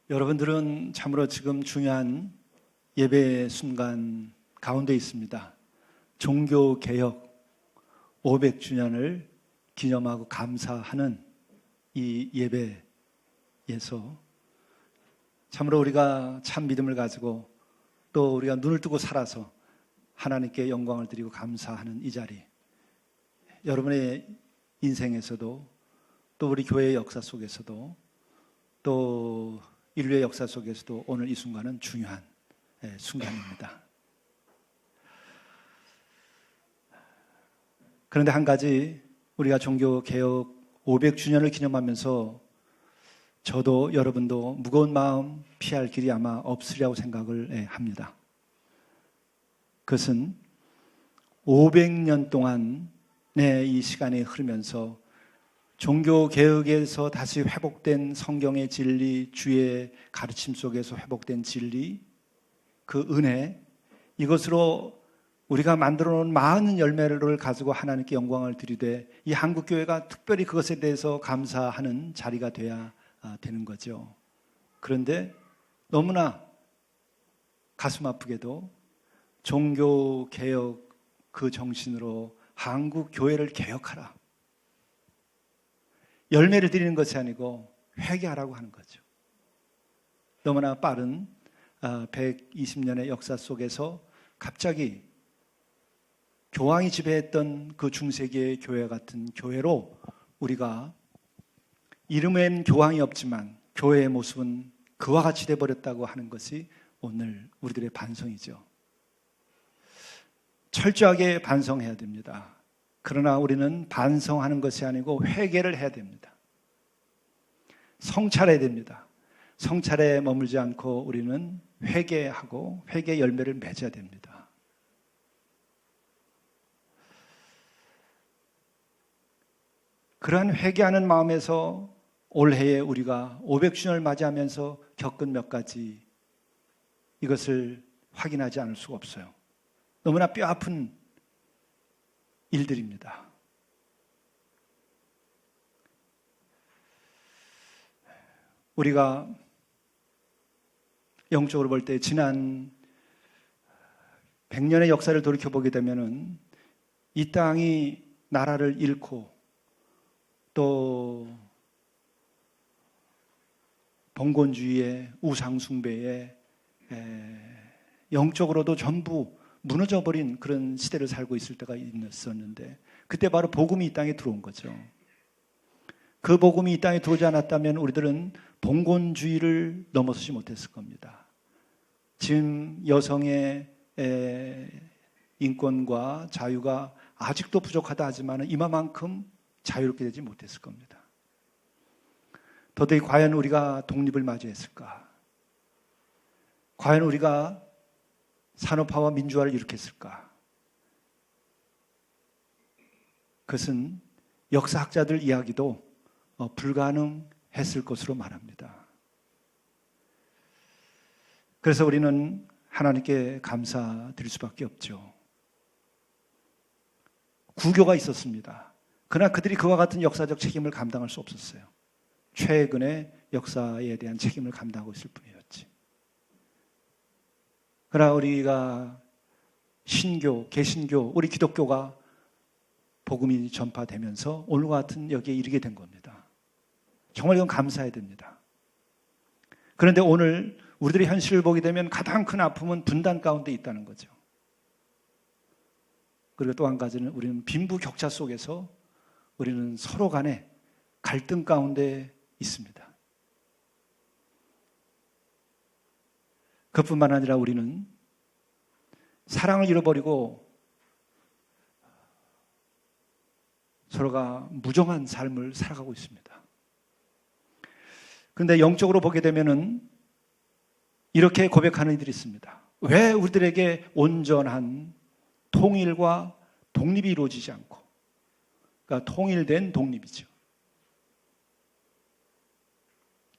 여러분들은 참으로 지금 중요한 예배 순간 가운데 있습니다. 종교개혁 500주년을 기념하고 감사하는 이 예배에서 참으로 우리가 참 믿음을 가지고 또 우리가 눈을 뜨고 살아서 하나님께 영광을 드리고 감사하는 이 자리, 여러분의 인생에서도 또 우리 교회의 역사 속에서도 또 인류의 역사 속에서도 오늘 이 순간은 중요한 순간입니다. 그런데 한 가지, 우리가 종교개혁 500주년을 기념하면서 저도 여러분도 무거운 마음 피할 길이 아마 없으리라고 생각을 합니다. 그것은 500년 동안의 이 시간이 흐르면서 종교개혁에서 다시 회복된 성경의 진리, 주의 가르침 속에서 회복된 진리, 그 은혜, 이것으로 우리가 만들어 놓은 많은 열매를 가지고 하나님께 영광을 드리되 이 한국교회가 특별히 그것에 대해서 감사하는 자리가 돼야 되는 거죠. 그런데 너무나 가슴 아프게도 종교개혁 그 정신으로 한국교회를 개혁하라, 열매를 드리는 것이 아니고 회개하라고 하는 거죠. 너무나 빠른 120년의 역사 속에서 갑자기 교황이 지배했던 그 중세기의 교회 같은 교회로 우리가 이름엔 교황이 없지만 교회의 모습은 그와 같이 돼버렸다고 하는 것이 오늘 우리들의 반성이죠. 철저하게 반성해야 됩니다. 그러나 우리는 반성하는 것이 아니고 회개를 해야 됩니다. 성찰해야 됩니다. 성찰에 머물지 않고 우리는 회개하고 회개 열매를 맺어야 됩니다. 그러한 회개하는 마음에서 올해에 우리가 500주년을 맞이하면서 겪은 몇 가지, 이것을 확인하지 않을 수가 없어요. 너무나 뼈아픈 일들입니다. 우리가 영적으로 볼 때 지난 100년의 역사를 돌이켜보게 되면은 이 땅이 나라를 잃고 또 봉건주의의 우상숭배에 영적으로도 전부 무너져버린 그런 시대를 살고 있을 때가 있었는데, 그때 바로 복음이 이 땅에 들어온 거죠. 그 복음이 이 땅에 들어오지 않았다면 우리들은 봉건주의를 넘어서지 못했을 겁니다. 지금 여성의 인권과 자유가 아직도 부족하다 하지만 이만큼 자유롭게 되지 못했을 겁니다. 더더욱 과연 우리가 독립을 맞이했을까? 과연 우리가 산업화와 민주화를 일으켰을까? 그것은 역사학자들 이야기도 불가능했을 것으로 말합니다. 그래서 우리는 하나님께 감사드릴 수밖에 없죠. 구교가 있었습니다. 그러나 그들이 그와 같은 역사적 책임을 감당할 수 없었어요. 최근의 역사에 대한 책임을 감당하고 있을 뿐이었지. 그러나 우리가 신교, 개신교, 우리 기독교가 복음이 전파되면서 오늘과 같은 여기에 이르게 된 겁니다. 정말 이건 감사해야 됩니다. 그런데 오늘 우리들의 현실을 보게 되면 가장 큰 아픔은 분단 가운데 있다는 거죠. 그리고 또 한 가지는 우리는 빈부격차 속에서 우리는 서로 간에 갈등 가운데 있습니다. 그뿐만 아니라 우리는 사랑을 잃어버리고 서로가 무정한 삶을 살아가고 있습니다. 그런데 영적으로 보게 되면은 이렇게 고백하는 이들이 있습니다. 왜 우리들에게 온전한 통일과 독립이 이루어지지 않고, 그러니까 통일된 독립이죠.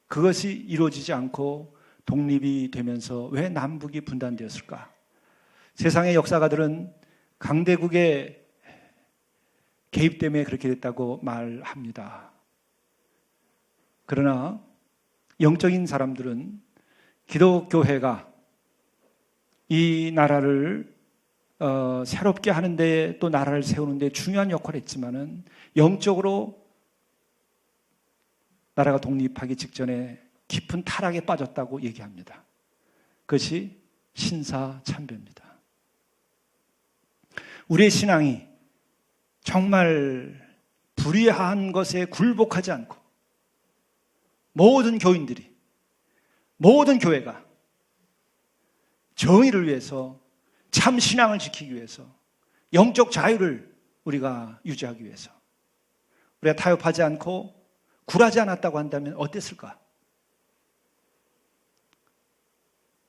그것이 이루어지지 않고 독립이 되면서 왜 남북이 분단되었을까? 세상의 역사가들은 강대국의 개입 때문에 그렇게 됐다고 말합니다. 그러나 영적인 사람들은 기독교회가 이 나라를 새롭게 하는데 또 나라를 세우는데 중요한 역할을 했지만은 영적으로 나라가 독립하기 직전에 깊은 타락에 빠졌다고 얘기합니다. 그것이 신사참배입니다. 우리의 신앙이 정말 불의한 것에 굴복하지 않고 모든 교인들이, 모든 교회가 정의를 위해서, 참 신앙을 지키기 위해서, 영적 자유를 우리가 유지하기 위해서 우리가 타협하지 않고 굴하지 않았다고 한다면 어땠을까?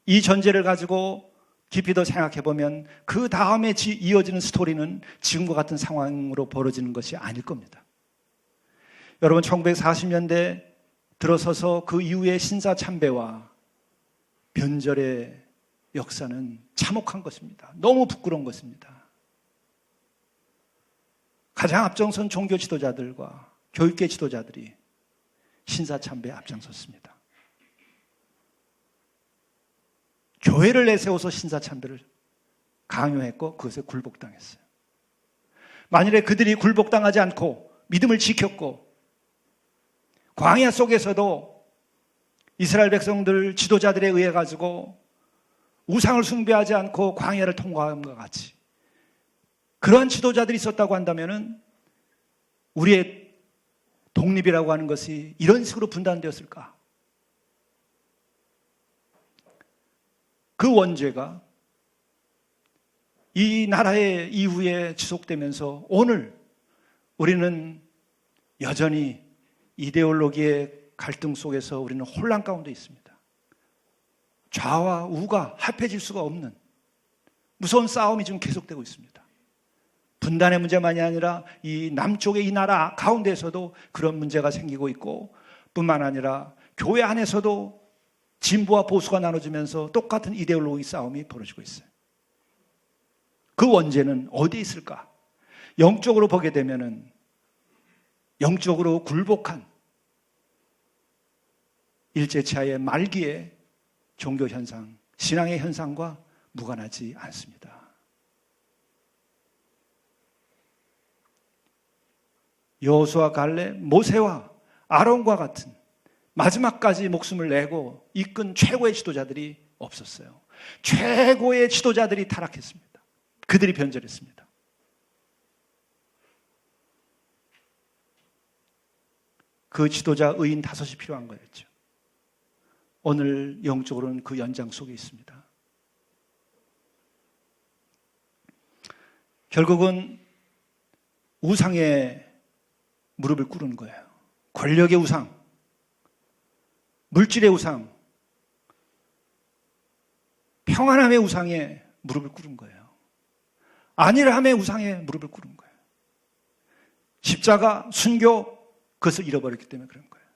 이 전제를 가지고 깊이 더 생각해 보면 그 다음에 이어지는 스토리는 지금과 같은 상황으로 벌어지는 것이 아닐 겁니다. 여러분, 1940년대 들어서서 그 이후의 신사참배와 변절의 역사는 참혹한 것입니다. 너무 부끄러운 것입니다. 가장 앞장선 종교 지도자들과 교육계 지도자들이 신사참배에 앞장섰습니다. 교회를 내세워서 신사참배를 강요했고 그것에 굴복당했어요. 만일에 그들이 굴복당하지 않고 믿음을 지켰고 광야 속에서도 이스라엘 백성들 지도자들에 의해 가지고 우상을 숭배하지 않고 광야를 통과함과 같이 그러한 지도자들이 있었다고 한다면 우리의 독립이라고 하는 것이 이런 식으로 분단되었을까? 그 원죄가 이 나라의 이후에 지속되면서 오늘 우리는 여전히 이데올로기의 갈등 속에서 우리는 혼란 가운데 있습니다. 좌와 우가 합해질 수가 없는 무서운 싸움이 지금 계속되고 있습니다. 분단의 문제만이 아니라 이 남쪽의 이 나라 가운데에서도 그런 문제가 생기고 있고 뿐만 아니라 교회 안에서도 진보와 보수가 나눠지면서 똑같은 이데올로기 싸움이 벌어지고 있어요. 그 원죄는 어디에 있을까? 영적으로 보게 되면은 영적으로 굴복한 일제차의 말기의 종교 현상, 신앙의 현상과 무관하지 않습니다. 여호수아, 갈렙, 모세와 아론과 같은 마지막까지 목숨을 내고 이끈 최고의 지도자들이 없었어요. 최고의 지도자들이 타락했습니다. 그들이 변절했습니다. 그 지도자 의인 5이 필요한 거였죠. 오늘 영적으로는 그 연장 속에 있습니다. 결국은 우상에 무릎을 꿇은 거예요. 권력의 우상, 물질의 우상, 평안함의 우상에 무릎을 꿇은 거예요. 안일함의 우상에 무릎을 꿇은 거예요. 십자가, 순교, 그것을 잃어버렸기 때문에 그런 거예요.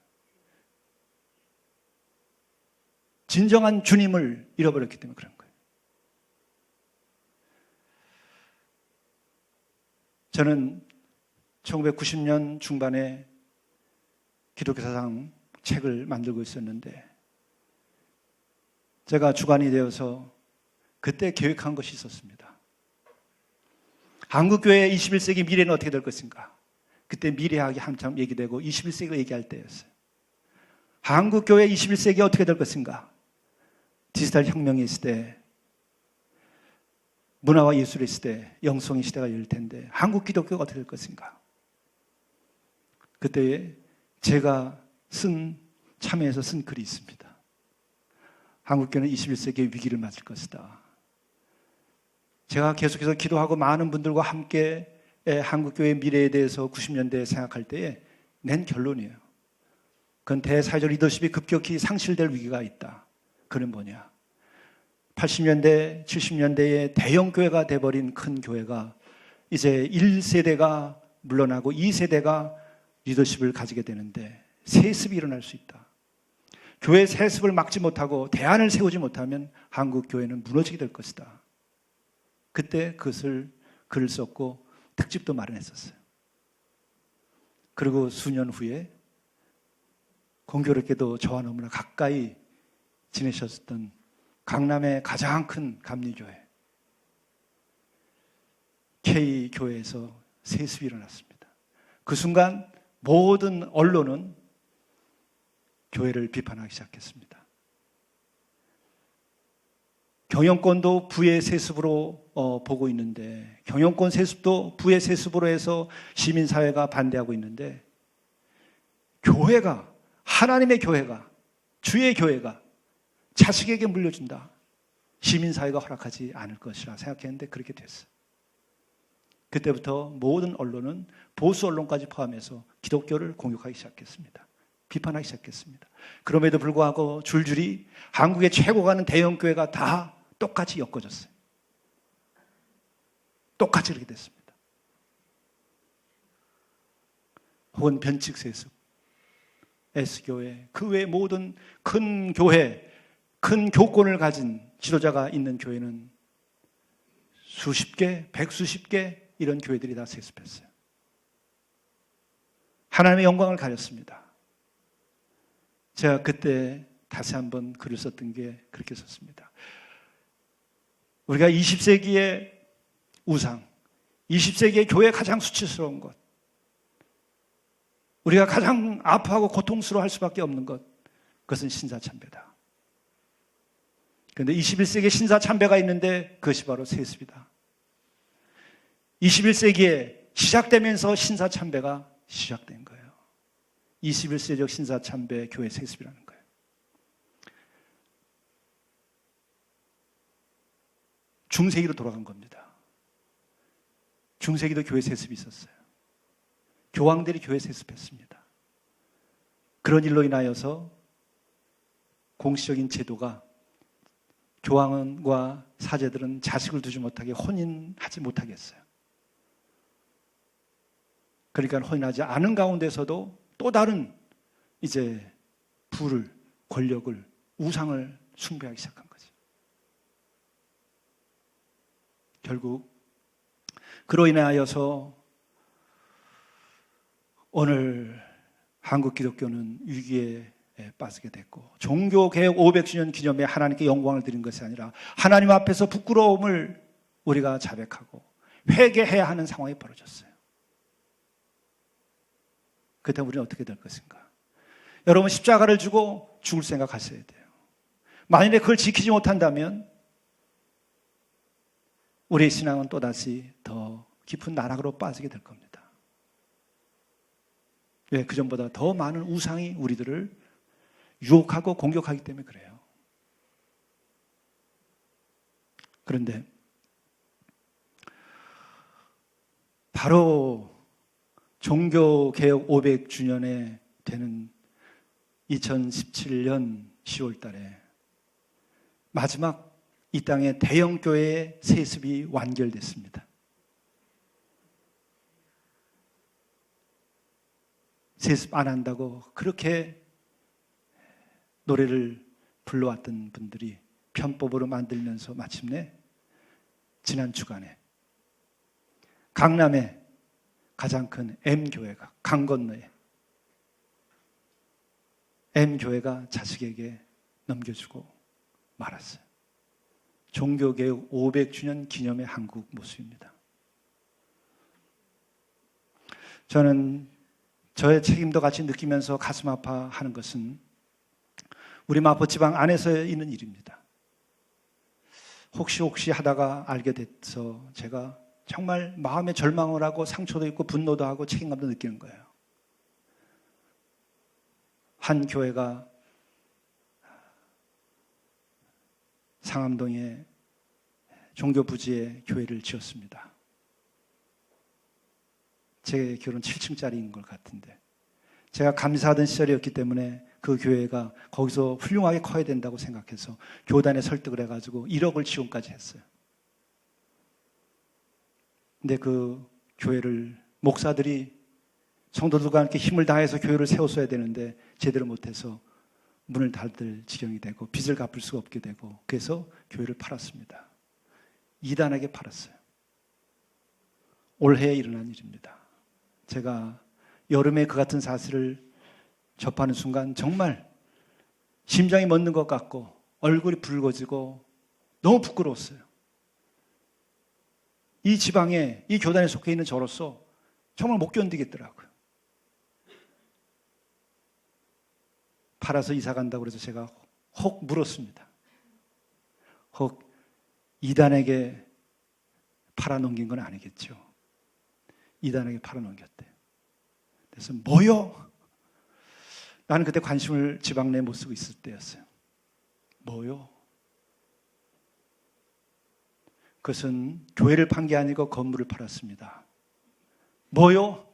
진정한 주님을 잃어버렸기 때문에 그런 거예요. 저는 1990년 중반에 기독교 사상 책을 만들고 있었는데 제가 주관이 되어서 그때 계획한 것이 있었습니다. 한국교회의 21세기 미래는 어떻게 될 것인가? 그때 미래학이 한참 얘기되고 21세기를 얘기할 때였어요. 한국교회 21세기 어떻게 될 것인가? 디지털 혁명이 있을 때, 문화와 예술이 있을 때, 영성의 시대가 열릴 텐데 한국 기독교가 어떻게 될 것인가? 그때 제가 참여해서 쓴 글이 있습니다. 한국교회는 21세기의 위기를 맞을 것이다. 제가 계속해서 기도하고 많은 분들과 함께 한국교회의 미래에 대해서 90년대에 생각할 때에 낸 결론이에요. 그건 대사회적 리더십이 급격히 상실될 위기가 있다. 그는 뭐냐? 80년대, 70년대에 대형 교회가 돼버린 큰 교회가 이제 1세대가 물러나고 2세대가 리더십을 가지게 되는데 세습이 일어날 수 있다. 교회 세습을 막지 못하고 대안을 세우지 못하면 한국 교회는 무너지게 될 것이다. 그때 그것을 글을 썼고 특집도 마련했었어요. 그리고 수년 후에 공교롭게도 저와 너무나 가까이 지내셨던 강남의 가장 큰 감리교회 K교회에서 세습이 일어났습니다. 그 순간 모든 언론은 교회를 비판하기 시작했습니다. 경영권도 부의 세습으로 보고 있는데, 경영권 세습도 부의 세습으로 해서 시민사회가 반대하고 있는데, 교회가, 하나님의 교회가, 주의 교회가 자식에게 물려준다, 시민사회가 허락하지 않을 것이라 생각했는데 그렇게 됐어요. 그때부터 모든 언론은, 보수 언론까지 포함해서 기독교를 공격하기 시작했습니다. 비판하기 시작했습니다. 그럼에도 불구하고 줄줄이 한국의 최고 가는 대형교회가 다 똑같이 엮어졌어요. 똑같이 이렇게 됐습니다. 혹은 변칙세습, S교회, 그 외 모든 큰 교회, 큰 교권을 가진 지도자가 있는 교회는 수십 개, 백수십 개 이런 교회들이 다 세습했어요. 하나님의 영광을 가렸습니다. 제가 그때 다시 한번 글을 썼던 게 그렇게 썼습니다. 우리가 20세기의 우상, 20세기의 교회의 가장 수치스러운 것, 우리가 가장 아파하고 고통스러워할 수밖에 없는 것, 그것은 신사참배다. 그런데 21세기에 신사참배가 있는데 그것이 바로 세습이다. 21세기에 시작되면서 신사참배가 시작된 거예요. 21세기적 신사참배 교회 세습이라는 거예요. 중세기로 돌아간 겁니다. 중세기도 교회 세습이 있었어요. 교황들이 교회 세습했습니다. 그런 일로 인하여서 공식적인 제도가 교황과 사제들은 자식을 두지 못하게 혼인하지 못하게 했어요. 그러니까 혼인하지 않은 가운데서도 또 다른 이제 부를, 권력을, 우상을 숭배하기 시작한 거죠. 결국 그로 인하여서 오늘 한국 기독교는 위기에 빠지게 됐고, 종교개혁 500주년 기념에 하나님께 영광을 드린 것이 아니라 하나님 앞에서 부끄러움을 우리가 자백하고 회개해야 하는 상황이 벌어졌어요. 그때 우리는 어떻게 될 것인가? 여러분, 십자가를 주고 죽을 생각하셔야 돼요. 만일에 그걸 지키지 못한다면 우리의 신앙은 또다시 더 깊은 나락으로 빠지게 될 겁니다. 왜? 그전보다 더 많은 우상이 우리들을 유혹하고 공격하기 때문에 그래요. 그런데 바로 종교개혁 500주년에 되는 2017년 10월 달에 마지막 이 땅의 대형교회의 세습이 완결됐습니다. 세습 안 한다고 그렇게 노래를 불러왔던 분들이 편법으로 만들면서 마침내 지난 주간에 강남에 가장 큰 M교회가, 강 건너에 M교회가 자식에게 넘겨주고 말았어요. 종교개혁 500주년 기념의 한국 모습입니다. 저는 저의 책임도 같이 느끼면서 가슴 아파하는 것은 우리 마포 지방 안에서 있는 일입니다. 혹시 하다가 알게 돼서 제가 정말 마음에 절망을 하고 상처도 있고 분노도 하고 책임감도 느끼는 거예요. 한 교회가 상암동에 종교 부지에 교회를 지었습니다. 제 기억은 7층짜리인 것 같은데, 제가 감사하던 시절이었기 때문에 그 교회가 거기서 훌륭하게 커야 된다고 생각해서 교단에 설득을 해가지고 1억을 지원까지 했어요. 근데 그 교회를 목사들이 성도들과 함께 힘을 다해서 교회를 세웠어야 되는데 제대로 못해서 문을 닫을 지경이 되고 빚을 갚을 수가 없게 되고, 그래서 교회를 팔았습니다. 이단에게 팔았어요. 올해에 일어난 일입니다. 제가 여름에 그 같은 사실을 접하는 순간 정말 심장이 멎는 것 같고 얼굴이 붉어지고 너무 부끄러웠어요. 이 지방에, 이 교단에 속해 있는 저로서 정말 못 견디겠더라고요. 팔아서 이사 간다고 그래서 제가 혹 물었습니다. 혹 이단에게 팔아넘긴 건 아니겠죠. 이단에게 팔아넘겼대요. 그래서 뭐요? 나는 그때 관심을 지방 내에 못 쓰고 있을 때였어요. 뭐요? 그것은 교회를 판 게 아니고 건물을 팔았습니다. 뭐요?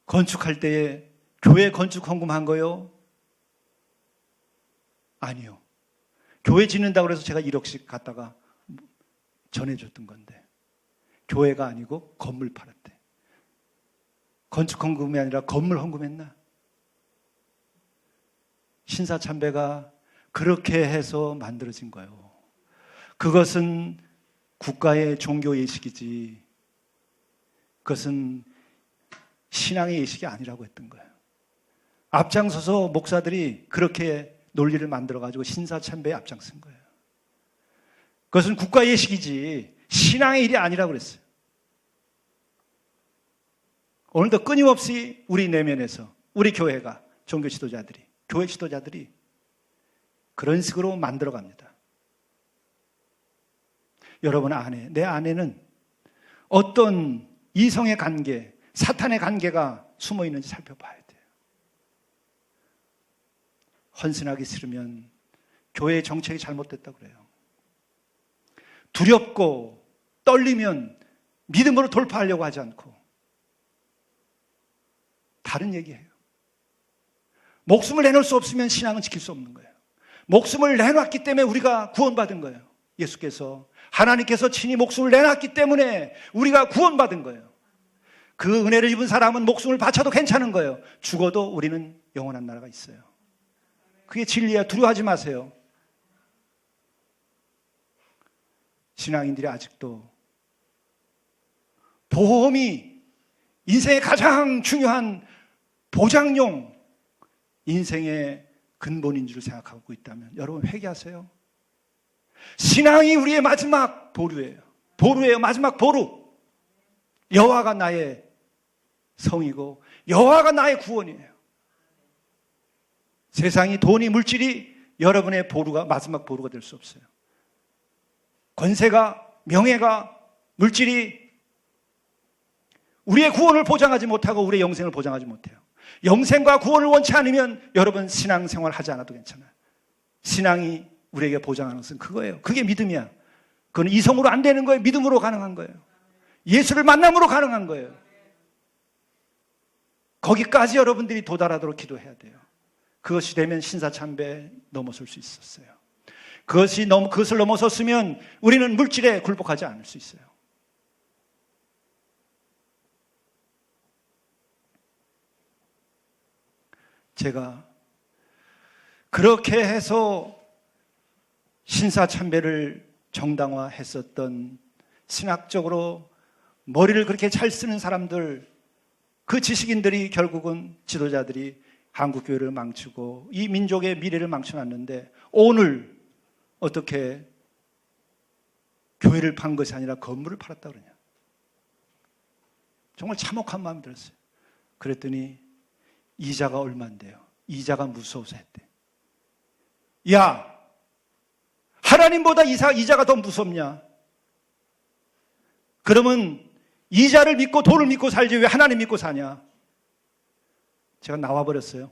건축할 때에 교회 건축 헌금한 거요? 아니요. 교회 짓는다고 해서 제가 1억씩 갖다가 전해줬던 건데 교회가 아니고 건물 팔았대. 건축 헌금이 아니라 건물 헌금했나? 신사참배가 그렇게 해서 만들어진 거예요. 그것은 국가의 종교 예식이지 그것은 신앙의 예식이 아니라고 했던 거예요. 앞장서서 목사들이 그렇게 논리를 만들어가지고 신사참배에 앞장선 거예요. 그것은 국가 예식이지 신앙의 일이 아니라고 그랬어요. 오늘도 끊임없이 우리 내면에서 우리 교회가 종교 지도자들이 교회 지도자들이 그런 식으로 만들어갑니다. 여러분 안에, 내 안에는 어떤 이성의 관계, 사탄의 관계가 숨어 있는지 살펴봐야 돼요. 헌신하기 싫으면 교회의 정책이 잘못됐다고 그래요. 두렵고 떨리면 믿음으로 돌파하려고 하지 않고 다른 얘기예요. 목숨을 내놓을 수 없으면 신앙은 지킬 수 없는 거예요. 목숨을 내놨기 때문에 우리가 구원받은 거예요. 예수께서 하나님께서 친히 목숨을 내놨기 때문에 우리가 구원받은 거예요. 그 은혜를 입은 사람은 목숨을 바쳐도 괜찮은 거예요. 죽어도 우리는 영원한 나라가 있어요. 그게 진리야. 두려워하지 마세요. 신앙인들이 아직도 보험이 인생의 가장 중요한 보장용 인생의 근본인 줄 생각하고 있다면 여러분 회개하세요. 신앙이 우리의 마지막 보루예요. 보루예요. 마지막 보루. 여호와가 나의 성이고 여호와가 나의 구원이에요. 세상이 돈이 물질이 여러분의 보루가 마지막 보루가 될 수 없어요. 권세가 명예가 물질이 우리의 구원을 보장하지 못하고 우리의 영생을 보장하지 못해요. 영생과 구원을 원치 않으면 여러분 신앙생활 하지 않아도 괜찮아요. 신앙이 우리에게 보장하는 것은 그거예요. 그게 믿음이야. 그건 이성으로 안 되는 거예요. 믿음으로 가능한 거예요. 예수를 만남으로 가능한 거예요. 거기까지 여러분들이 도달하도록 기도해야 돼요. 그것이 되면 신사참배에 넘어설 수 있었어요. 그것을 넘어섰으면 우리는 물질에 굴복하지 않을 수 있어요. 제가 그렇게 해서 신사참배를 정당화했었던 신학적으로 머리를 그렇게 잘 쓰는 사람들, 그 지식인들이 결국은 지도자들이 한국교회를 망치고 이 민족의 미래를 망쳐놨는데 오늘 어떻게 교회를 판 것이 아니라 건물을 팔았다 그러냐. 정말 참혹한 마음이 들었어요. 그랬더니 이자가 얼마인데요? 이자가 무서워서 했대. 야, 하나님보다 이자가 더 무섭냐? 그러면 이자를 믿고 돈을 믿고 살지 왜 하나님 믿고 사냐? 제가 나와버렸어요.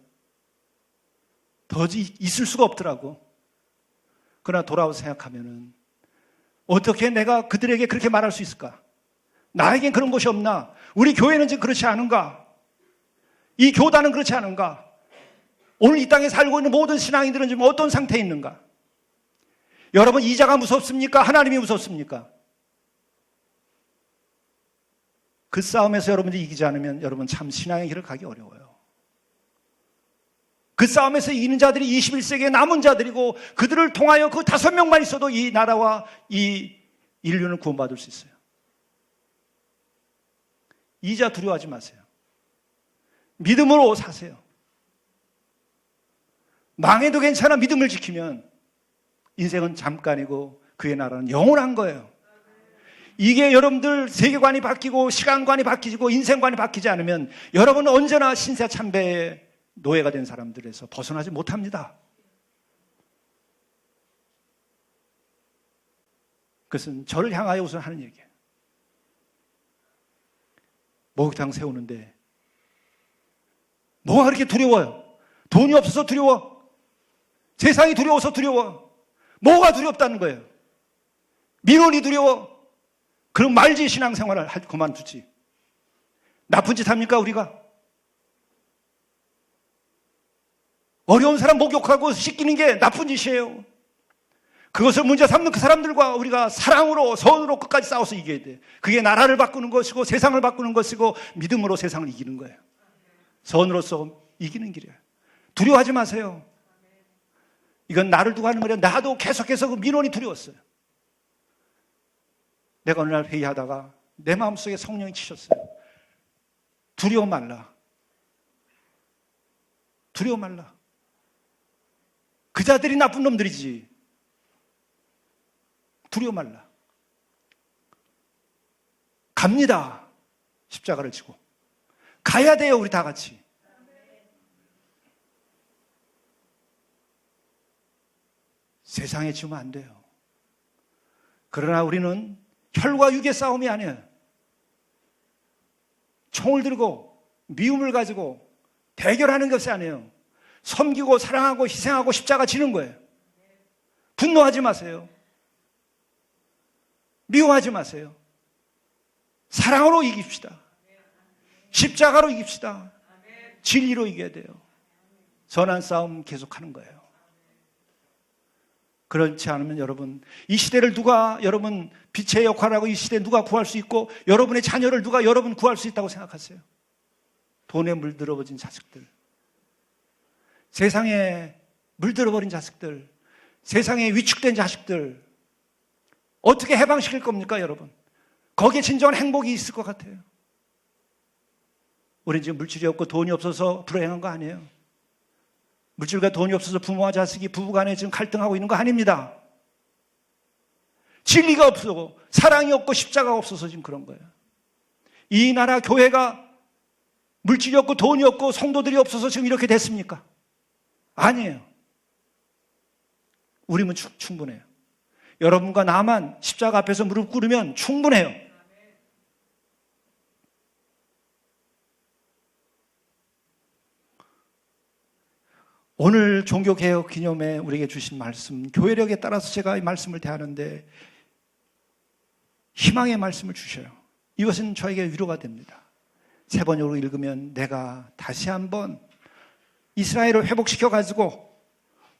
더 있을 수가 없더라고. 그러나 돌아와서 생각하면은 어떻게 내가 그들에게 그렇게 말할 수 있을까? 나에겐 그런 것이 없나? 우리 교회는 지금 그렇지 않은가? 이 교단은 그렇지 않은가? 오늘 이 땅에 살고 있는 모든 신앙인들은 지금 어떤 상태에 있는가? 여러분 이자가 무섭습니까? 하나님이 무섭습니까? 그 싸움에서 여러분들이 이기지 않으면 여러분 참 신앙의 길을 가기 어려워요. 그 싸움에서 이기는 자들이 21세기의 남은 자들이고 그들을 통하여 그 5명만 있어도 이 나라와 이 인류는 구원받을 수 있어요. 이자 두려워하지 마세요. 믿음으로 사세요. 망해도 괜찮아. 믿음을 지키면 인생은 잠깐이고 그의 나라는 영원한 거예요. 이게 여러분들 세계관이 바뀌고 시간관이 바뀌고 인생관이 바뀌지 않으면 여러분은 언제나 신세 참배의 노예가 된 사람들에서 벗어나지 못합니다. 그것은 저를 향하여 우선 하는 얘기예요. 목욕탕 세우는데 뭐가 그렇게 두려워요? 돈이 없어서 두려워? 세상이 두려워서 두려워? 뭐가 두렵다는 거예요? 민원이 두려워? 그럼 말지 신앙생활을 그만두지. 나쁜 짓 합니까 우리가? 어려운 사람 목욕하고 씻기는 게 나쁜 짓이에요. 그것을 문제 삼는 그 사람들과 우리가 사랑으로 선으로 끝까지 싸워서 이겨야 돼. 그게 나라를 바꾸는 것이고 세상을 바꾸는 것이고 믿음으로 세상을 이기는 거예요. 선으로서 이기는 길이에요. 두려워하지 마세요. 이건 나를 두고 하는 말이에요. 나도 계속해서 그 민원이 두려웠어요. 내가 어느 날 회의하다가 내 마음속에 성령이 치셨어요. 두려워 말라. 두려워 말라. 그 자들이 나쁜 놈들이지. 두려워 말라. 갑니다. 십자가를 지고. 가야 돼요, 우리 다 같이. 세상에 지우면 안 돼요. 그러나 우리는 혈과 육의 싸움이 아니에요. 총을 들고 미움을 가지고 대결하는 것이 아니에요. 섬기고 사랑하고 희생하고 십자가 지는 거예요. 분노하지 마세요. 미워하지 마세요. 사랑으로 이깁시다. 십자가로 이깁시다. 진리로 이겨야 돼요. 선한 싸움 계속하는 거예요. 그렇지 않으면 여러분, 이 시대를 누가 여러분 빛의 역할을 하고 이 시대 누가 구할 수 있고 여러분의 자녀를 누가 여러분 구할 수 있다고 생각하세요? 돈에 물들어버린 자식들, 세상에 물들어버린 자식들, 세상에 위축된 자식들 어떻게 해방시킬 겁니까 여러분? 거기에 진정한 행복이 있을 것 같아요. 우리는 지금 물질이 없고 돈이 없어서 불행한 거 아니에요. 물질과 돈이 없어서 부모와 자식이 부부간에 지금 갈등하고 있는 거 아닙니다. 진리가 없고 사랑이 없고 십자가가 없어서 지금 그런 거예요. 이 나라 교회가 물질이 없고 돈이 없고 성도들이 없어서 지금 이렇게 됐습니까? 아니에요. 우리는 충분해요. 여러분과 나만 십자가 앞에서 무릎 꿇으면 충분해요. 오늘 종교개혁 기념회 우리에게 주신 말씀, 교회력에 따라서 제가 이 말씀을 대하는데 희망의 말씀을 주셔요. 이것은 저에게 위로가 됩니다. 세 번역으로 읽으면 내가 다시 한번 이스라엘을 회복시켜가지고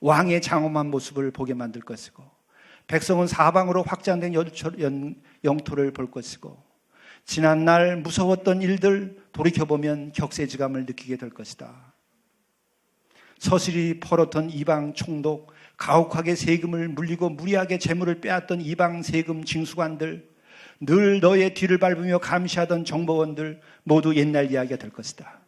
왕의 장엄한 모습을 보게 만들 것이고 백성은 사방으로 확장된 영토를 볼 것이고 지난날 무서웠던 일들 돌이켜보면 격세지감을 느끼게 될 것이다. 서슬이 퍼렇던 이방 총독, 가혹하게 세금을 물리고 무리하게 재물을 빼앗던 이방 세금 징수관들, 늘 너의 뒤를 밟으며 감시하던 정보원들 모두 옛날 이야기가 될 것이다.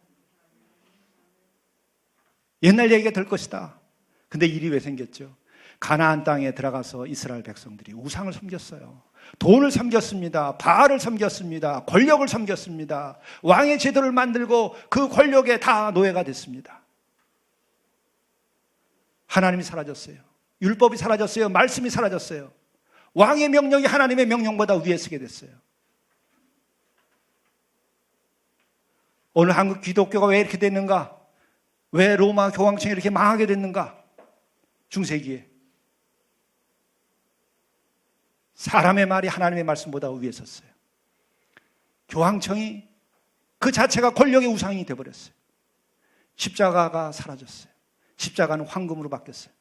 옛날 이야기가 될 것이다. 근데 일이 왜 생겼죠? 가나안 땅에 들어가서 이스라엘 백성들이 우상을 섬겼어요. 돈을 섬겼습니다. 바알을 섬겼습니다. 권력을 섬겼습니다. 왕의 제도를 만들고 그 권력에 다 노예가 됐습니다. 하나님이 사라졌어요. 율법이 사라졌어요. 말씀이 사라졌어요. 왕의 명령이 하나님의 명령보다 위에 서게 됐어요. 오늘 한국 기독교가 왜 이렇게 됐는가? 왜 로마 교황청이 이렇게 망하게 됐는가? 중세기에 사람의 말이 하나님의 말씀보다 위에 섰어요. 교황청이 그 자체가 권력의 우상이 되어버렸어요. 십자가가 사라졌어요. 십자가는 황금으로 바뀌었어요.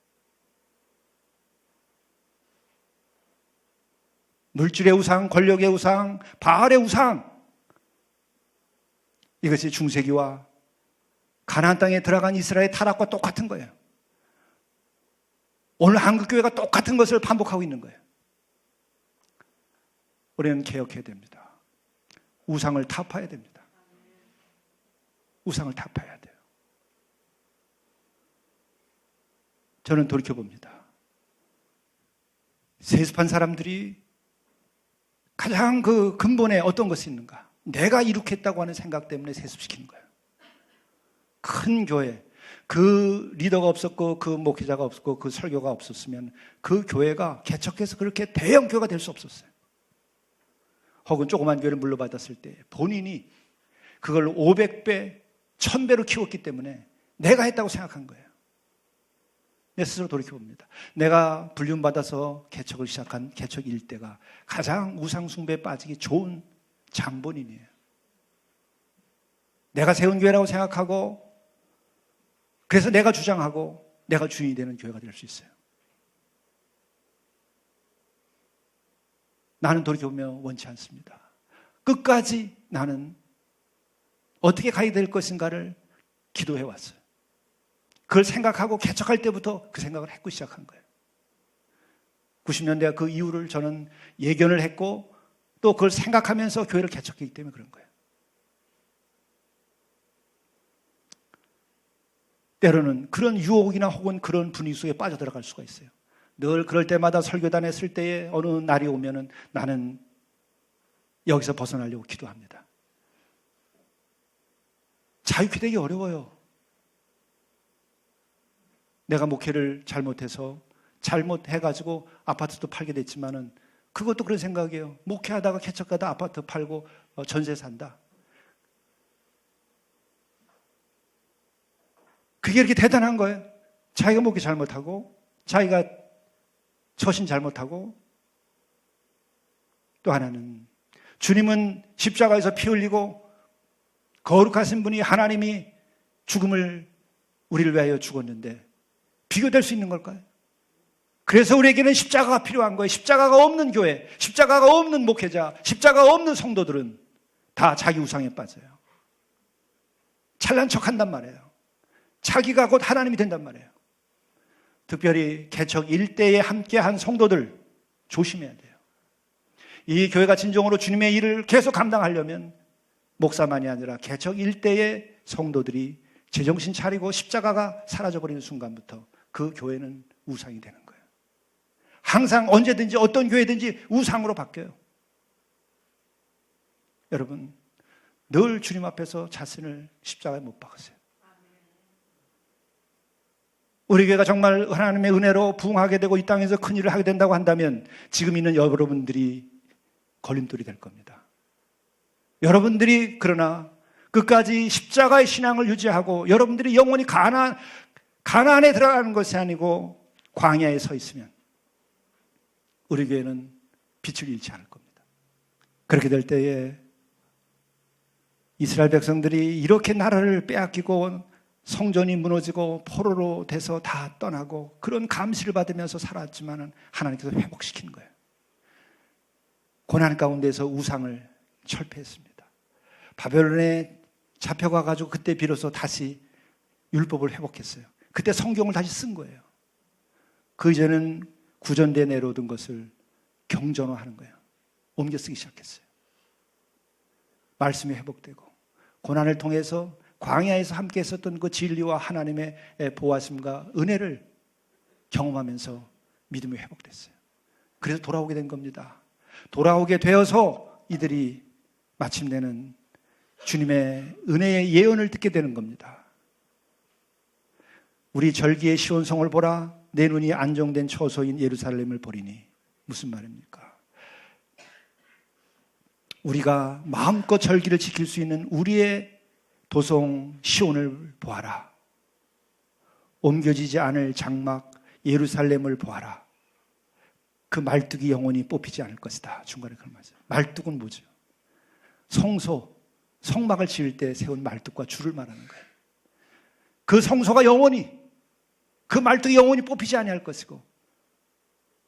물질의 우상, 권력의 우상, 바알의 우상, 이것이 중세기와 가나안 땅에 들어간 이스라엘 타락과 똑같은 거예요. 오늘 한국교회가 똑같은 것을 반복하고 있는 거예요. 우리는 개혁해야 됩니다. 우상을 타파해야 됩니다. 우상을 타파해야 돼요. 저는 돌이켜봅니다. 세습한 사람들이 가장 그 근본에 어떤 것이 있는가? 내가 이룩했다고 하는 생각 때문에 세습시키는 거예요. 큰 교회, 그 리더가 없었고 그 목회자가 없었고 그 설교가 없었으면 그 교회가 개척해서 그렇게 대형 교회가 될 수 없었어요. 혹은 조그만 교회를 물려받았을 때 본인이 그걸 500배, 1000배로 키웠기 때문에 내가 했다고 생각한 거예요. 내 스스로 돌이켜봅니다. 내가 불륜받아서 개척을 시작한 개척 일대가 가장 우상숭배에 빠지기 좋은 장본인이에요. 내가 세운 교회라고 생각하고 그래서 내가 주장하고 내가 주인이 되는 교회가 될 수 있어요. 나는 돌이켜보면 원치 않습니다. 끝까지 나는 어떻게 가야 될 것인가를 기도해 왔어요. 그걸 생각하고 개척할 때부터 그 생각을 했고 시작한 거예요. 90년대 그 이유를 저는 예견을 했고 또 그걸 생각하면서 교회를 개척했기 때문에 그런 거예요. 때로는 그런 유혹이나 혹은 그런 분위기 속에 빠져들어갈 수가 있어요. 늘 그럴 때마다 설교단에 쓸 때에 어느 날이 오면은 나는 여기서 벗어나려고 기도합니다. 자유케 되기 어려워요. 내가 목회를 잘못해가지고 아파트도 팔게 됐지만은 그것도 그런 생각이에요. 목회하다가 개척하다 아파트 팔고 전세 산다. 그게 이렇게 대단한 거예요. 자기가 목회 잘못하고 자기가 처신 잘못하고 또 하나는 주님은 십자가에서 피 흘리고 거룩하신 분이 하나님이 죽음을 우리를 위하여 죽었는데 비교될 수 있는 걸까요? 그래서 우리에게는 십자가가 필요한 거예요. 십자가가 없는 교회, 십자가가 없는 목회자, 십자가가 없는 성도들은 다 자기 우상에 빠져요. 잘난 척한단 말이에요. 자기가 곧 하나님이 된단 말이에요. 특별히 개척 일대에 함께한 성도들 조심해야 돼요. 이 교회가 진정으로 주님의 일을 계속 감당하려면 목사만이 아니라 개척 일대의 성도들이 제정신 차리고 십자가가 사라져버리는 순간부터 그 교회는 우상이 되는 거예요. 항상 언제든지 어떤 교회든지 우상으로 바뀌어요. 여러분, 늘 주님 앞에서 자신을 십자가에 못 박으세요. 우리 교회가 정말 하나님의 은혜로 부흥하게 되고 이 땅에서 큰 일을 하게 된다고 한다면 지금 있는 여러분들이 걸림돌이 될 겁니다. 여러분들이 그러나 끝까지 십자가의 신앙을 유지하고 여러분들이 영원히 가나안에 들어가는 것이 아니고 광야에 서 있으면 우리 교회는 빛을 잃지 않을 겁니다. 그렇게 될 때에 이스라엘 백성들이 이렇게 나라를 빼앗기고 성전이 무너지고 포로로 돼서 다 떠나고 그런 감시를 받으면서 살았지만 하나님께서 회복시킨 거예요. 고난 가운데서 우상을 철폐했습니다. 바벨론에 잡혀가 가지고 그때 비로소 다시 율법을 회복했어요. 그때 성경을 다시 쓴 거예요. 그 이전은 구전대에 내려오던 것을 경전화하는 거예요. 옮겨 쓰기 시작했어요. 말씀이 회복되고 고난을 통해서 광야에서 함께 했었던 그 진리와 하나님의 보호하심과 은혜를 경험하면서 믿음이 회복됐어요. 그래서 돌아오게 된 겁니다. 돌아오게 되어서 이들이 마침내는 주님의 은혜의 예언을 듣게 되는 겁니다. 우리 절기의 시온성을 보라, 내 눈이 안정된 처소인 예루살렘을 보리니. 무슨 말입니까? 우리가 마음껏 절기를 지킬 수 있는 우리의 도성 시온을 보아라. 옮겨지지 않을 장막 예루살렘을 보아라. 그 말뚝이 영원히 뽑히지 않을 것이다. 중간에 그런 말이죠. 말뚝은 뭐죠? 성소, 성막을 지을 때 세운 말뚝과 줄을 말하는 거예요. 그 성소가 영원히, 그 말뚝이 영원히 뽑히지 아니할 것이고,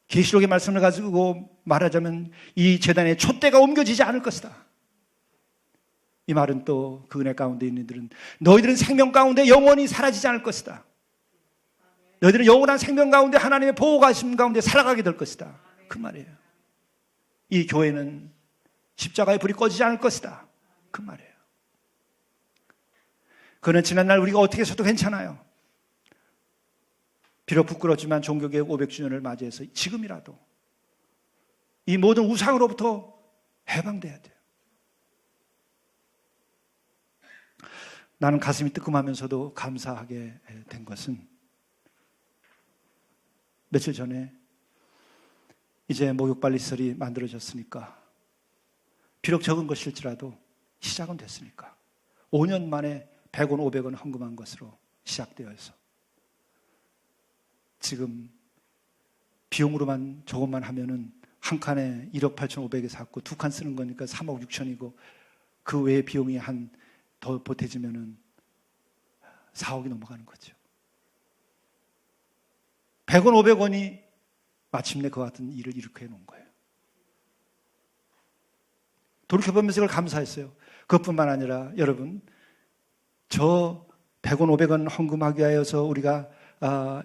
계시록의 말씀을 가지고 말하자면 이 제단의 촛대가 옮겨지지 않을 것이다. 이 말은 또 그 은혜 가운데 있는 이들은 너희들은 생명 가운데 영원히 사라지지 않을 것이다. 너희들은 영원한 생명 가운데 하나님의 보호하심 가운데 살아가게 될 것이다. 그 말이에요. 이 교회는 십자가의 불이 꺼지지 않을 것이다. 그 말이에요. 그는 지난날 우리가 어떻게 해서도 괜찮아요. 비록 부끄럽지만 종교개혁 500주년을 맞이해서 지금이라도 이 모든 우상으로부터 해방돼야 돼요. 나는 가슴이 뜨끔하면서도 감사하게 된 것은 며칠 전에 이제 목욕관리시설이 만들어졌으니까 비록 적은 것일지라도 시작은 됐으니까 5년 만에 100원, 500원 헌금한 것으로 시작되어서 지금 비용으로만 저것만 하면은 한 칸에 1억 8,500에 샀고 2칸 쓰는 거니까 3억 6천이고 그 외에 비용이 한 더 보태지면은 4억이 넘어가는 거죠. 100원, 500원이 마침내 그와 같은 일을 일으켜 놓은 거예요. 돌이켜보면서 이걸 감사했어요. 그것뿐만 아니라 여러분, 저 100원, 500원 헌금하기 위하여서 우리가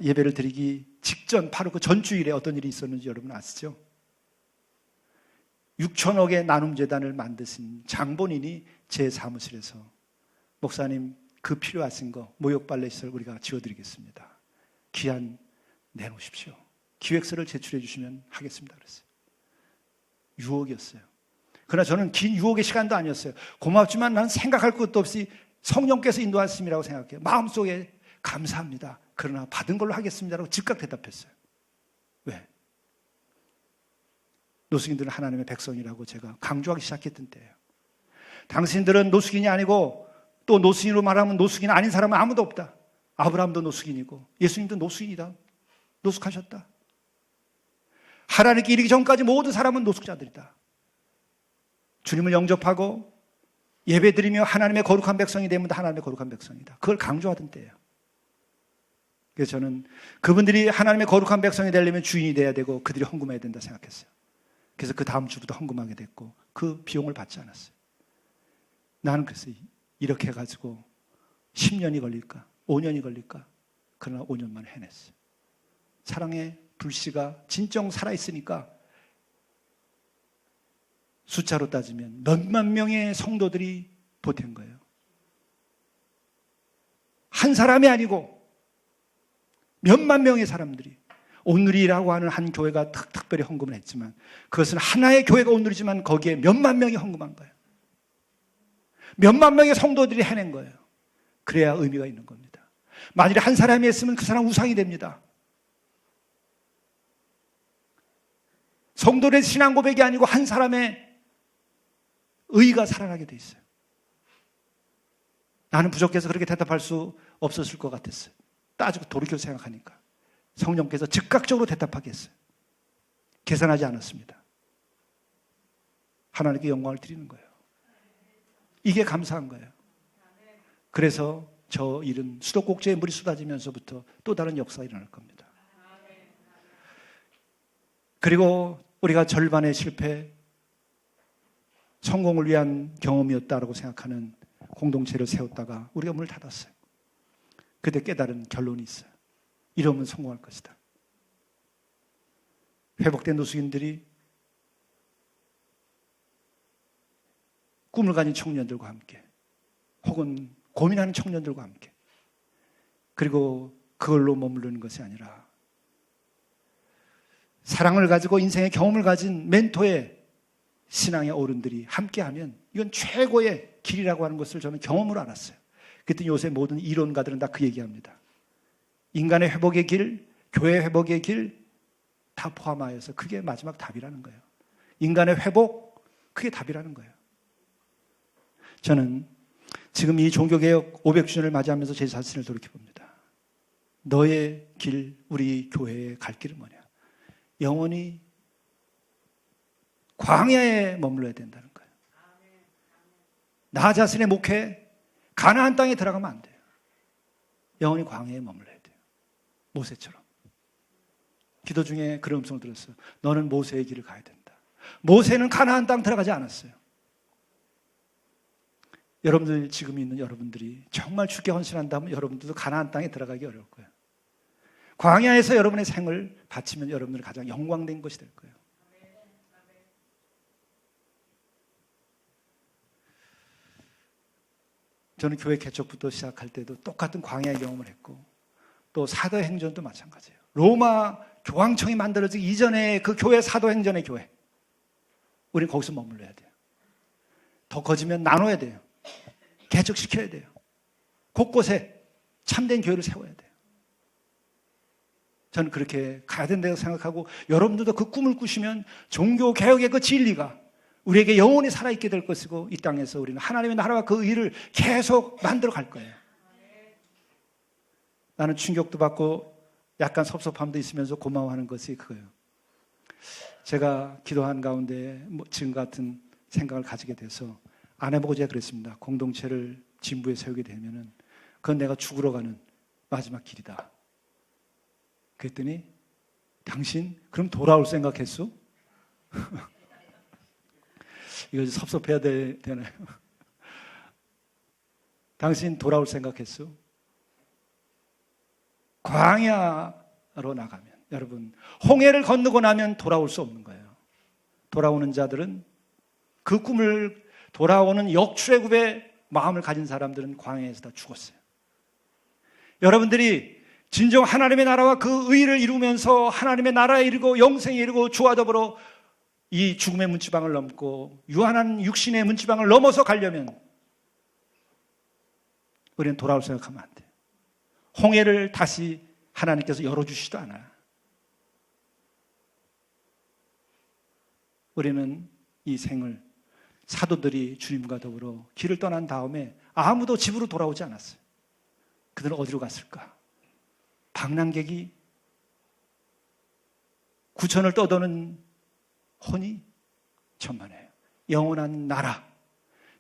예배를 드리기 직전 바로 그 전주일에 어떤 일이 있었는지 여러분 아시죠? 6천억의 나눔재단을 만드신 장본인이 제 사무실에서 목사님 그 필요하신 거 목욕발레시설 우리가 지어드리겠습니다. 기한 내놓으십시오. 기획서를 제출해 주시면 하겠습니다. 그랬어요. 6억이었어요. 그러나 저는 긴 유혹의 시간도 아니었어요. 고맙지만 난 생각할 것도 없이 성령께서 인도하심이라고 생각해요. 마음속에 감사합니다. 그러나 받은 걸로 하겠습니다라고 즉각 대답했어요. 왜? 노숙인들은 하나님의 백성이라고 제가 강조하기 시작했던 때예요. 당신들은 노숙인이 아니고 또 노숙인으로 말하면 노숙인 아닌 사람은 아무도 없다. 아브라함도 노숙인이고 예수님도 노숙인이다. 노숙하셨다. 하나님께 이르기 전까지 모든 사람은 노숙자들이다. 주님을 영접하고 예배드리며 하나님의 거룩한 백성이 되면 하나님의 거룩한 백성이다. 그걸 강조하던 때예요. 그래서 저는 그분들이 하나님의 거룩한 백성이 되려면 주인이 돼야 되고 그들이 헌금해야 된다 생각했어요. 그래서 그 다음 주부터 헌금하게 됐고 그 비용을 받지 않았어요. 나는 그래서 이렇게 해가지고 10년이 걸릴까? 5년이 걸릴까? 그러나 5년 만에 해냈어요. 사랑의 불씨가 진정 살아있으니까 숫자로 따지면 몇만 명의 성도들이 보탠 거예요. 한 사람이 아니고 몇만 명의 사람들이 온누리라고 하는 한 교회가 특별히 헌금을 했지만 그것은 하나의 교회가 온누리지만 거기에 몇만 명이 헌금한 거예요. 몇만 명의 성도들이 해낸 거예요. 그래야 의미가 있는 겁니다. 만일에 한 사람이 했으면 그 사람 우상이 됩니다. 성도의 신앙 고백이 아니고 한 사람의 의의가 살아나게 돼 있어요. 나는 부족해서 그렇게 대답할 수 없었을 것 같았어요. 따지고 돌이켜 생각하니까 성령께서 즉각적으로 대답하게 했어요. 계산하지 않았습니다. 하나님께 영광을 드리는 거예요. 이게 감사한 거예요. 그래서 저 일은 수도꼭지에 물이 쏟아지면서부터 또 다른 역사가 일어날 겁니다. 그리고 우리가 절반의 실패, 성공을 위한 경험이었다라고 생각하는 공동체를 세웠다가 우리가 문을 닫았어요. 그때 깨달은 결론이 있어요. 이러면 성공할 것이다. 회복된 노숙인들이 꿈을 가진 청년들과 함께 혹은 고민하는 청년들과 함께 그리고 그걸로 머무르는 것이 아니라 사랑을 가지고 인생의 경험을 가진 멘토의 신앙의 어른들이 함께하면 이건 최고의 길이라고 하는 것을 저는 경험으로 알았어요. 그랬더니 요새 모든 이론가들은 다 그 얘기합니다. 인간의 회복의 길, 교회 회복의 길 다 포함하여서 그게 마지막 답이라는 거예요. 인간의 회복, 그게 답이라는 거예요. 저는 지금 이 종교개혁 500주년을 맞이하면서 제 자신을 돌이켜봅니다. 너의 길, 우리 교회의 갈 길은 뭐냐? 영원히 광야에 머물러야 된다는 거예요. 나 자신의 목회, 가나안 땅에 들어가면 안 돼요. 영원히 광야에 머물러야 돼요. 모세처럼. 기도 중에 그런 음성을 들었어요. 너는 모세의 길을 가야 된다. 모세는 가나안 땅 들어가지 않았어요. 여러분들 지금 있는 여러분들이 정말 주께 헌신한다면 여러분들도 가나안 땅에 들어가기 어려울 거예요. 광야에서 여러분의 생을 바치면 여러분들이 가장 영광된 것이 될 거예요. 저는 교회 개척부터 시작할 때도 똑같은 광야의 경험을 했고 또 사도행전도 마찬가지예요. 로마 교황청이 만들어지기 이전에 그 교회 사도행전의 교회, 우리는 거기서 머물러야 돼요. 더 커지면 나눠야 돼요. 개척시켜야 돼요. 곳곳에 참된 교회를 세워야 돼요. 저는 그렇게 가야 된다고 생각하고, 여러분들도 그 꿈을 꾸시면 종교개혁의 그 진리가 우리에게 영원히 살아있게 될 것이고, 이 땅에서 우리는 하나님의 나라와 그 의를 계속 만들어 갈 거예요. 나는 충격도 받고 약간 섭섭함도 있으면서 고마워하는 것이 그거예요. 제가 기도한 가운데 지금 같은 생각을 가지게 돼서 아내보고 제가 그랬습니다. 공동체를 진부에 세우게 되면은 그건 내가 죽으러 가는 마지막 길이다. 그랬더니 당신 그럼 돌아올 생각했어? 이거 섭섭해야 되나요? 당신 돌아올 생각했어? 광야로 나가면, 여러분, 홍해를 건너고 나면 돌아올 수 없는 거예요. 돌아오는 자들은, 그 꿈을 돌아오는 역출애굽의 마음을 가진 사람들은 광야에서 다 죽었어요. 여러분들이 진정 하나님의 나라와 그 의를 이루면서 하나님의 나라에 이르고 영생에 이르고 주와 더불어 이 죽음의 문지방을 넘고 유한한 육신의 문지방을 넘어서 가려면 우리는 돌아올 생각하면 안 돼요. 홍해를 다시 하나님께서 열어주시지도 않아요. 우리는 이 생을, 사도들이 주님과 더불어 길을 떠난 다음에 아무도 집으로 돌아오지 않았어요. 그들은 어디로 갔을까? 방랑객이 구천을 떠도는 혼이 천만해요. 영원한 나라,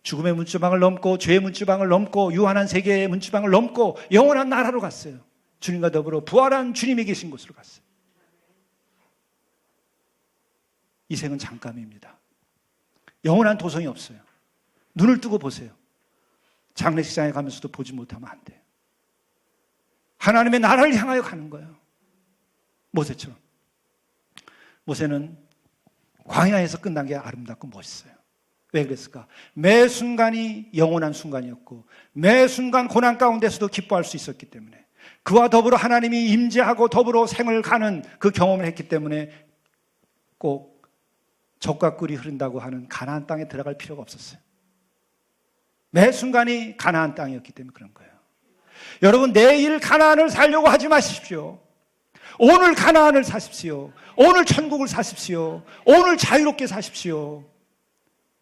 죽음의 문지방을 넘고 죄의 문지방을 넘고 유한한 세계의 문지방을 넘고 영원한 나라로 갔어요. 주님과 더불어 부활한 주님이 계신 곳으로 갔어요. 이 생은 잠깐입니다. 영원한 도성이 없어요. 눈을 뜨고 보세요. 장례식장에 가면서도 보지 못하면 안 돼요. 하나님의 나라를 향하여 가는 거예요. 모세처럼. 모세는 광야에서 끝난 게 아름답고 멋있어요. 왜 그랬을까? 매 순간이 영원한 순간이었고 매 순간 고난 가운데서도 기뻐할 수 있었기 때문에, 그와 더불어 하나님이 임재하고 더불어 생을 가는 그 경험을 했기 때문에 꼭 젖과 꿀이 흐른다고 하는 가나안 땅에 들어갈 필요가 없었어요. 매 순간이 가나안 땅이었기 때문에 그런 거예요. 여러분, 내일 가나안을 살려고 하지 마십시오. 오늘 가나안을 사십시오. 오늘 천국을 사십시오. 오늘 자유롭게 사십시오.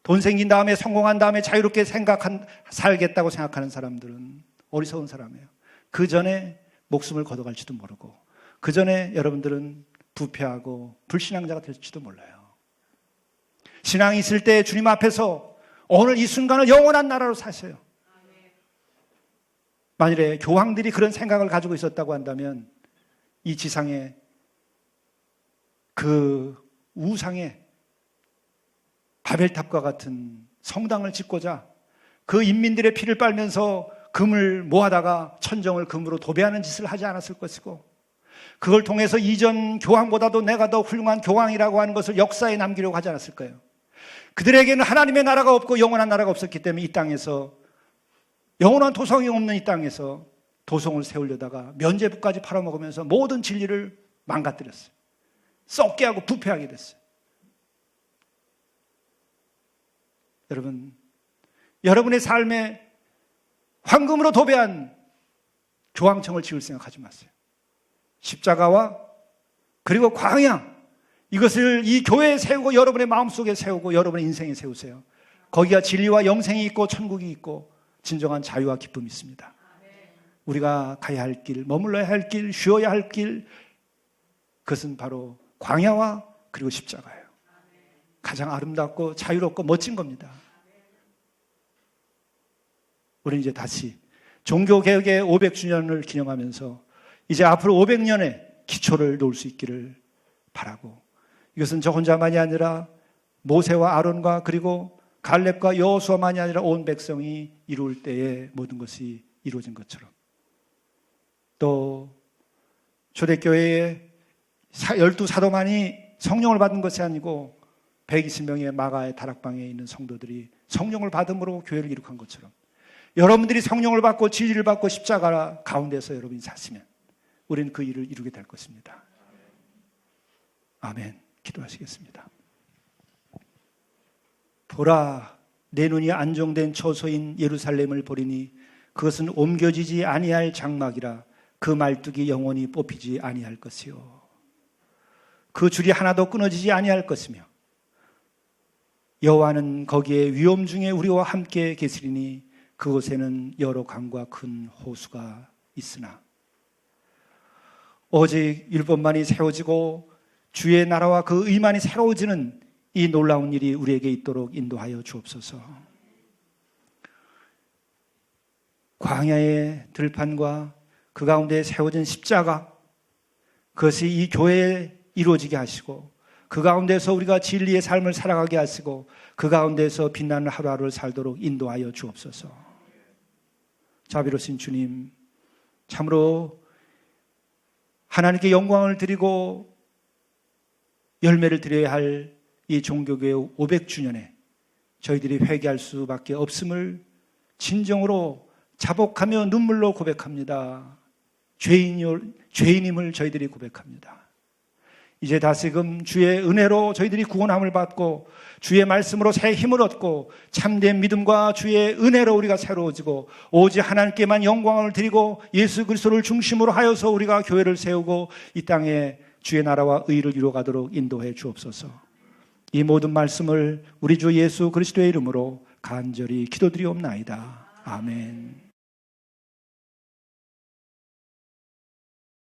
돈 생긴 다음에, 성공한 다음에 자유롭게 살겠다고 생각하는 사람들은 어리석은 사람이에요. 그 전에 목숨을 걷어갈지도 모르고, 그 전에 여러분들은 부패하고 불신앙자가 될지도 몰라요. 신앙이 있을 때 주님 앞에서 오늘 이 순간을 영원한 나라로 사세요. 만일에 교황들이 그런 생각을 가지고 있었다고 한다면 이 지상에 그 우상의 바벨탑과 같은 성당을 짓고자 그 인민들의 피를 빨면서 금을 모아다가 천정을 금으로 도배하는 짓을 하지 않았을 것이고, 그걸 통해서 이전 교황보다도 내가 더 훌륭한 교황이라고 하는 것을 역사에 남기려고 하지 않았을 거예요. 그들에게는 하나님의 나라가 없고 영원한 나라가 없었기 때문에 이 땅에서, 영원한 도성이 없는 이 땅에서 도성을 세우려다가 면죄부까지 팔아먹으면서 모든 진리를 망가뜨렸어요. 썩게 하고 부패하게 됐어요. 여러분, 여러분의 삶에 황금으로 도배한 교황청을 지을 생각하지 마세요. 십자가와 그리고 광야, 이것을 이 교회에 세우고 여러분의 마음속에 세우고 여러분의 인생에 세우세요. 거기가 진리와 영생이 있고 천국이 있고 진정한 자유와 기쁨이 있습니다. 우리가 가야 할 길, 머물러야 할 길, 쉬어야 할 길, 그것은 바로 광야와 그리고 십자가예요. 가장 아름답고 자유롭고 멋진 겁니다. 우리는 이제 다시 종교개혁의 500주년을 기념하면서 이제 앞으로 500년의 기초를 놓을 수 있기를 바라고, 이것은 저 혼자만이 아니라 모세와 아론과 그리고 갈렙과 여호수아만이 아니라 온 백성이 이룰 때에 모든 것이 이루어진 것처럼, 또 초대교회의 12사도만이 성령을 받은 것이 아니고 120명의 마가의 다락방에 있는 성도들이 성령을 받음으로 교회를 이룩한 것처럼, 여러분들이 성령을 받고 진리를 받고 십자가 가운데서 여러분이 사시면 우리는 그 일을 이루게 될 것입니다. 아멘. 기도하시겠습니다. 보라, 내 눈이 안정된 처소인 예루살렘을 보리니 그것은 옮겨지지 아니할 장막이라 그 말뚝이 영원히 뽑히지 아니할 것이요 그 줄이 하나도 끊어지지 아니할 것이며 여호와는 거기에 위험 중에 우리와 함께 계시리니 그곳에는 여러 강과 큰 호수가 있으나 오직 율법만이 세워지고 주의 나라와 그 의만이 새로워지는 이 놀라운 일이 우리에게 있도록 인도하여 주옵소서. 광야의 들판과 그 가운데 세워진 십자가, 그것이 이 교회에 이루어지게 하시고 그 가운데서 우리가 진리의 삶을 살아가게 하시고 그 가운데서 빛나는 하루하루를 살도록 인도하여 주옵소서. 자비로우신 주님, 참으로 하나님께 영광을 드리고 열매를 드려야 할 이 종교교회 500주년에 저희들이 회개할 수밖에 없음을 진정으로 자복하며 눈물로 고백합니다. 죄인임을 저희들이 고백합니다. 이제 다시금 주의 은혜로 저희들이 구원함을 받고 주의 말씀으로 새 힘을 얻고 참된 믿음과 주의 은혜로 우리가 새로워지고 오직 하나님께만 영광을 드리고 예수 그리스도를 중심으로 하여서 우리가 교회를 세우고 이 땅에 주의 나라와 의를 이루어가도록 인도해 주옵소서. 이 모든 말씀을 우리 주 예수 그리스도의 이름으로 간절히 기도드리옵나이다. 아멘.